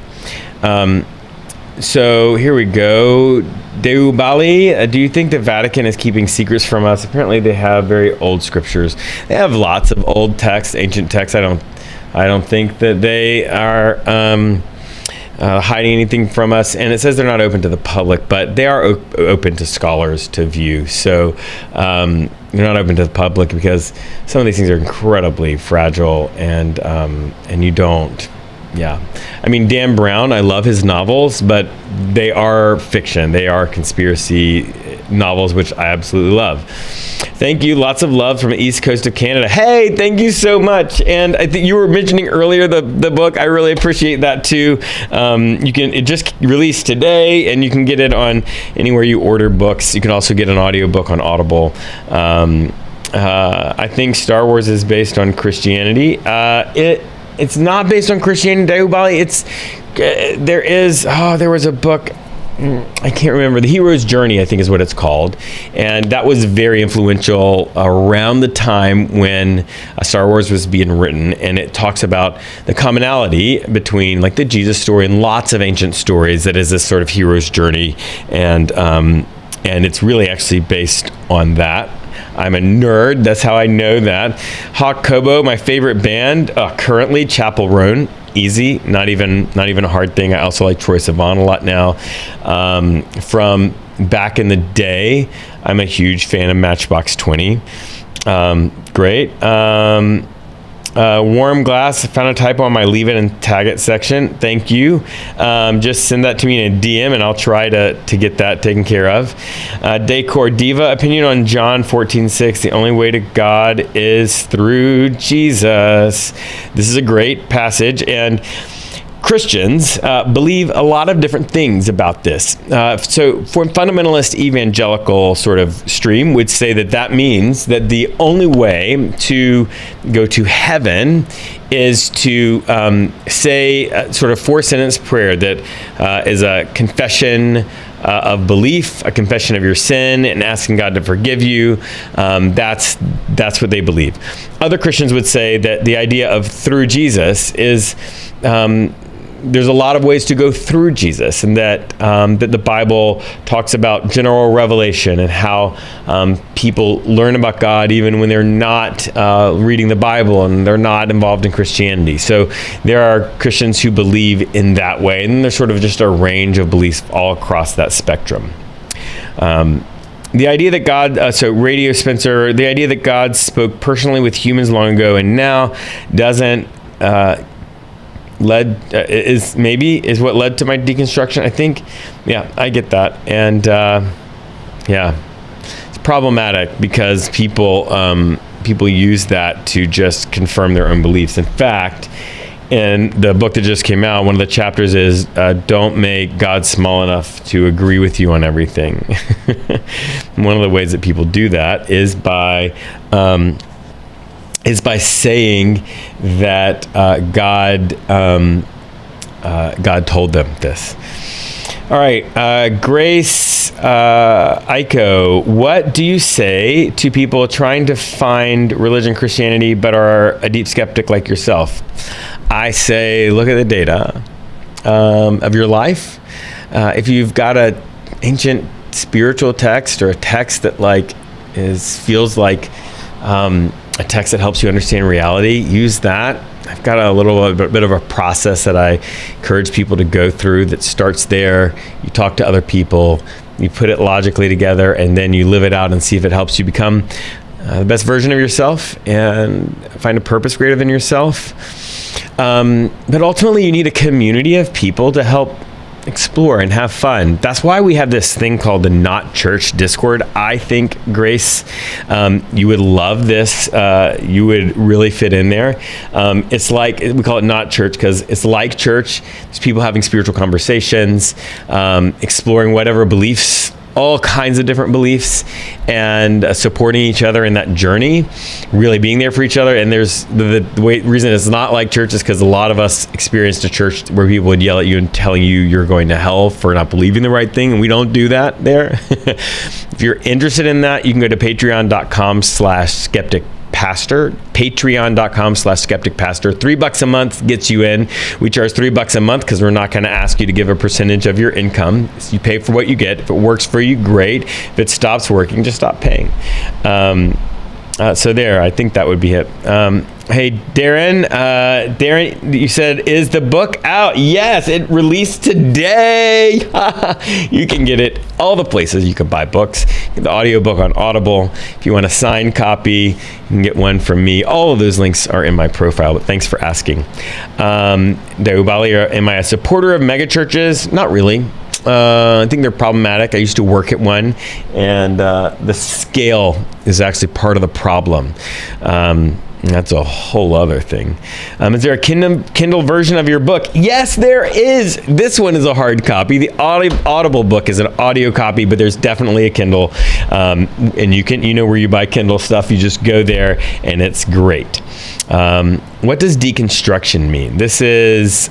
So here we go. Deubali, do you think the Vatican is keeping secrets from us? Apparently they have very old scriptures. They have lots of old texts, ancient texts. I don't think that they are hiding anything from us. And it says they're not open to the public, but they are open to scholars to view. So they're not open to the public because some of these things are incredibly fragile, and you don't. Yeah. I mean, Dan Brown, I love his novels, but they are fiction. They are conspiracy novels, which I absolutely love. Thank you. Lots of love from the East Coast of Canada. Hey, thank you so much. And I think you were mentioning earlier the book. I really appreciate that too. It just released today, and you can get it on anywhere you order books. You can also get an audiobook on Audible. I think Star Wars is based on Christianity. It's not based on Christianity, Deubali. There was a book, I can't remember, The Hero's Journey, I think is what it's called. And that was very influential around the time when Star Wars was being written. And it talks about the commonality between like the Jesus story and lots of ancient stories that is this sort of hero's journey. And it's really actually based on that. I'm a nerd. That's how I know that. Hawk Kobo, my favorite band currently, Chapel Roan. Easy, not even a hard thing. I also like Troye Sivan a lot now. From back in the day, I'm a huge fan of Matchbox 20. Great. Warm Glass, I found a typo on my leave it and tag it section. Thank you. Just send that to me in a DM and I'll try to get that taken care of. Decor Diva, opinion on John 14:6. The only way to God is through Jesus. This is a great passage, and Christians believe a lot of different things about this. So for fundamentalist evangelical sort of stream would say that means that the only way to go to heaven is to say a sort of 4-sentence prayer that is a confession of belief, a confession of your sin, and asking God to forgive you. That's what they believe. Other Christians would say that the idea of through Jesus is there's a lot of ways to go through Jesus, and that the Bible talks about general revelation and how people learn about God even when they're not reading the Bible and they're not involved in Christianity. So there are Christians who believe in that way, and there's sort of just a range of beliefs all across that spectrum. The idea that God, so Radio Spencer, the idea that God spoke personally with humans long ago and now doesn't is what led to my deconstruction. I think, yeah, I get that. And it's problematic because people use that to just confirm their own beliefs. In fact, in the book that just came out, one of the chapters is don't make God small enough to agree with you on everything. One of the ways that people do that is by saying that God told them this. All right, Grace Aiko, what do you say to people trying to find religion, Christianity, but are a deep skeptic like yourself? I say, look at the data of your life. If you've got an ancient spiritual text or a text that feels like a text that helps you understand reality, use that. I've got a bit of a process that I encourage people to go through that starts there. You talk to other people, you put it logically together, and then you live it out and see if it helps you become the best version of yourself and find a purpose greater than yourself. But ultimately, you need a community of people to help explore and have fun. That's why we have this thing called the Not Church Discord. I think, Grace, you would love this. You would really fit in there. It's like, we call it Not Church because it's like church. There's people having spiritual conversations, exploring whatever beliefs, all kinds of different beliefs, and supporting each other in that journey, really being there for each other. And there's the reason it's not like church is because a lot of us experienced a church where people would yell at you and telling you you're going to hell for not believing the right thing, and we don't do that there. If you're interested in that, you can go to patreon.com/skepticpastor. Patreon.com/skepticpastor. $3 a month gets you in. We charge $3 a month because we're not going to ask you to give a percentage of your income. So you pay for what you get. If it works for you, great. If it stops working, just stop paying. So there, I think that would be it. Hey, Darren, you said, is the book out? Yes, it released today. You can get it all the places you can buy books. Get the audiobook on Audible. If you want a signed copy, you can get one from me. All of those links are in my profile, but thanks for asking. Deubali, am I a supporter of megachurches? Not really. I think they're problematic. I used to work at one, and the scale is actually part of the problem. That's a whole other thing. Is there a Kindle version of your book? Yes, there is. This one is a hard copy. The Audible book is an audio copy, but there's definitely a Kindle. And you know where you buy Kindle stuff. You just go there, and it's great. What does deconstruction mean? This is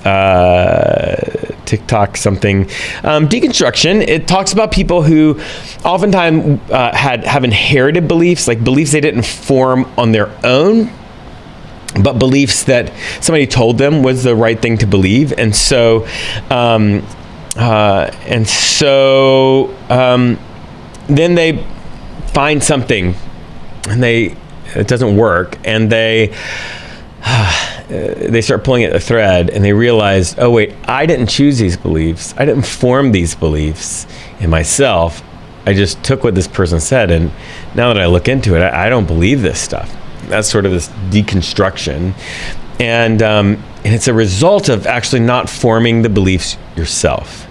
TikTok something. Deconstruction, it talks about people who oftentimes have inherited beliefs, like beliefs they didn't form on their own, but beliefs that somebody told them was the right thing to believe. And so then they find something and it doesn't work, and they start pulling at the thread, and they realize, oh wait, I didn't choose these beliefs. I didn't form these beliefs in myself. I just took what this person said, and now that I look into it, I don't believe this stuff. That's sort of this deconstruction, and it's a result of actually not forming the beliefs yourself.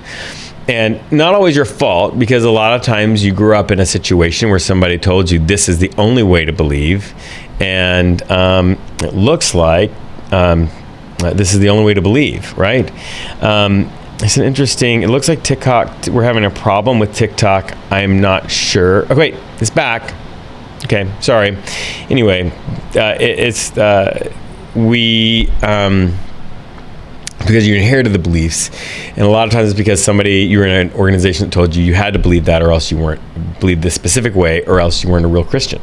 And not always your fault, because a lot of times you grew up in a situation where somebody told you this is the only way to believe, and it looks like this is the only way to believe, right? It's an interesting, it looks like TikTok, we're having a problem with TikTok. I'm not sure. Oh, wait, it's back. Okay, sorry. Anyway, because you inherited the beliefs, and a lot of times it's because you were in an organization that told you had to believe that, or else you weren't believe this specific way, or else you weren't a real Christian.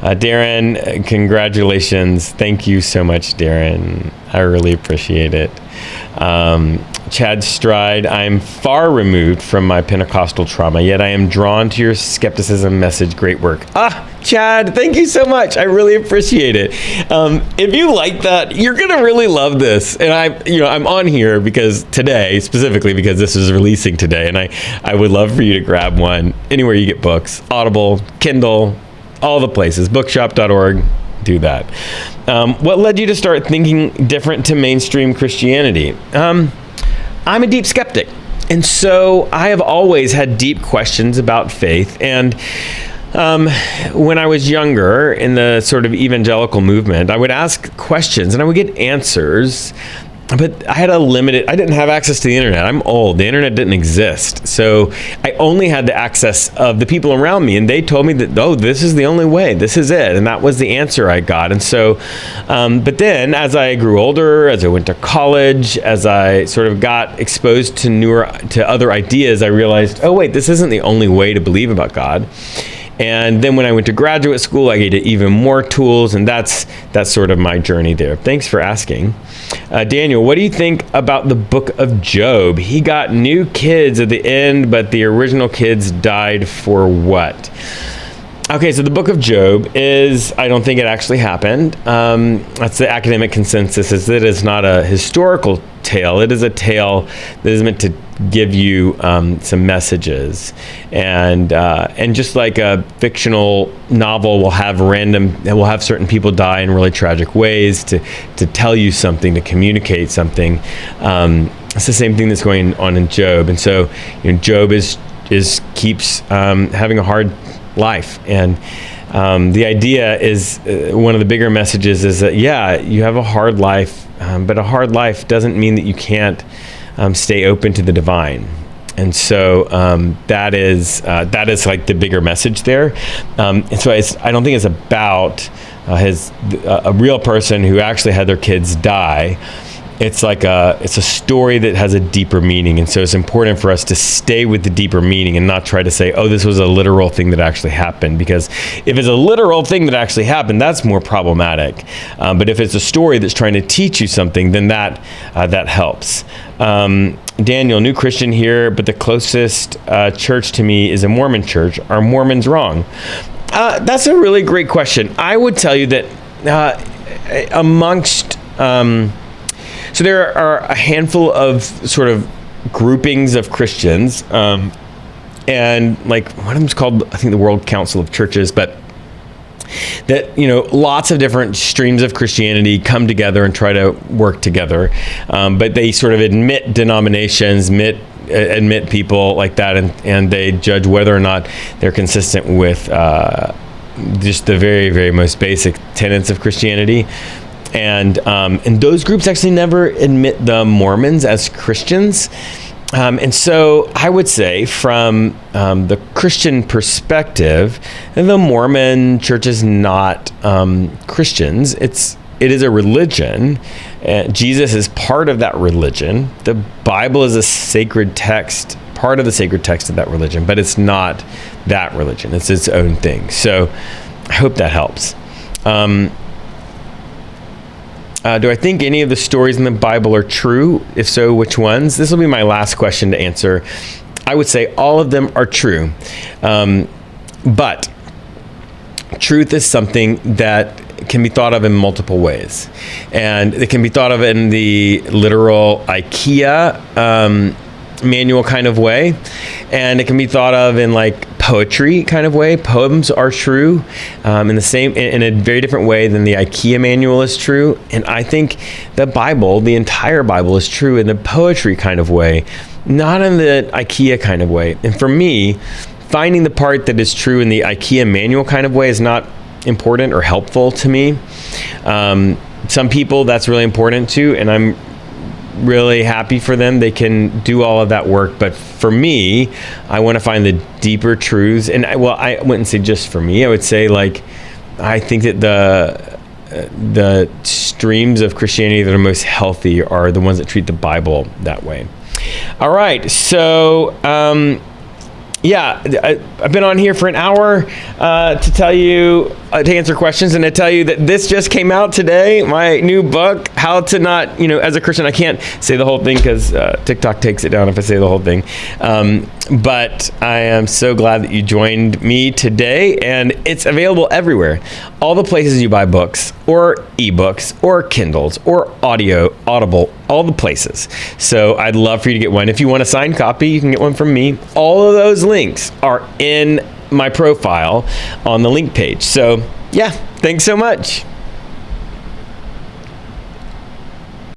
Darren, congratulations. Thank you so much, Darren. I really appreciate it. Chad Stride, I'm far removed from my Pentecostal trauma, yet I am drawn to your skepticism message. Great work. Chad, thank you so much. I really appreciate it. If you like that, you're going to really love this. And I'm on here specifically because this is releasing today, and I would love for you to grab one anywhere you get books, Audible, Kindle, all the places, bookshop.org. Do that. What led you to start thinking different to mainstream Christianity? I'm a deep skeptic. And so I have always had deep questions about faith. And when I was younger in the sort of evangelical movement, I would ask questions and I would get answers. But I didn't have access to the internet. I'm old. The internet didn't exist. So I only had the access of the people around me. And they told me that, this is the only way. This is it. And that was the answer I got. And so, but then as I grew older, as I went to college, as I sort of got exposed to other ideas, I realized, this isn't the only way to believe about God. And then when I went to graduate school, I gained even more tools, and that's sort of my journey there. Thanks for asking. Daniel, what do you think about the book of Job? He got new kids at the end, but the original kids died for what? Okay, so the book of Job I don't think it actually happened. That's the academic consensus, is that it's not a historical tale. It is a tale that is meant to give you some messages. And just like a fictional novel will have certain people die in really tragic ways to tell you something, to communicate something. it's the same thing that's going on in Job. And so, Job keeps having a hard life. And the idea is, one of the bigger messages is that, you have a hard life, but a hard life doesn't mean that you can't stay open to the divine. And so that is like the bigger message there. And so I don't think it's about a real person who actually had their kids die. It's a story that has a deeper meaning. And so it's important for us to stay with the deeper meaning and not try to say, oh, this was a literal thing that actually happened. Because if it's a literal thing that actually happened, that's more problematic. But if it's a story that's trying to teach you something, then that helps. Daniel, new Christian here, but the closest church to me is a Mormon church. Are Mormons wrong? That's a really great question. I would tell you that amongst... So there are a handful of sort of groupings of Christians, and like one of them's called, I think, the World Council of Churches, but that, lots of different streams of Christianity come together and try to work together, but they sort of admit denominations, admit people like that, and they judge whether or not they're consistent with just the very, very most basic tenets of Christianity. And those groups actually never admit the Mormons as Christians. And so I would say from the Christian perspective, the Mormon church is not Christians. It is a religion. Jesus is part of that religion. The Bible is a sacred text, part of the sacred text of that religion, but it's not that religion. It's its own thing. So I hope that helps. Do I think any of the stories in the Bible are true? If so, which ones? This will be my last question to answer. I would say all of them are true. But truth is something that can be thought of in multiple ways. And it can be thought of in the literal IKEA manual kind of way. And it can be thought of in like poetry kind of way. Poems are true in a very different way than the IKEA manual is true. And I think the Bible, the entire Bible, is true in the poetry kind of way, not in the IKEA kind of way. And for me, finding the part that is true in the IKEA manual kind of way is not important or helpful to me. Some people that's really important to, and I'm really happy for them. They can do all of that work. But for me, I want to find the deeper truths. And I wouldn't say just for me. I would say I think that the streams of Christianity that are most healthy are the ones that treat the Bible that way. All right. So, I've been on here for an hour to tell you, to answer questions and to tell you that this just came out today, my new book, How to Not, as a Christian. I can't say the whole thing because TikTok takes it down if I say the whole thing. But I am so glad that you joined me today, and it's available everywhere. All the places you buy books or ebooks or Kindles or Audible, all the places. So I'd love for you to get one. If you want a signed copy, you can get one from me. All of those links are in my profile on the link page. So yeah, thanks so much.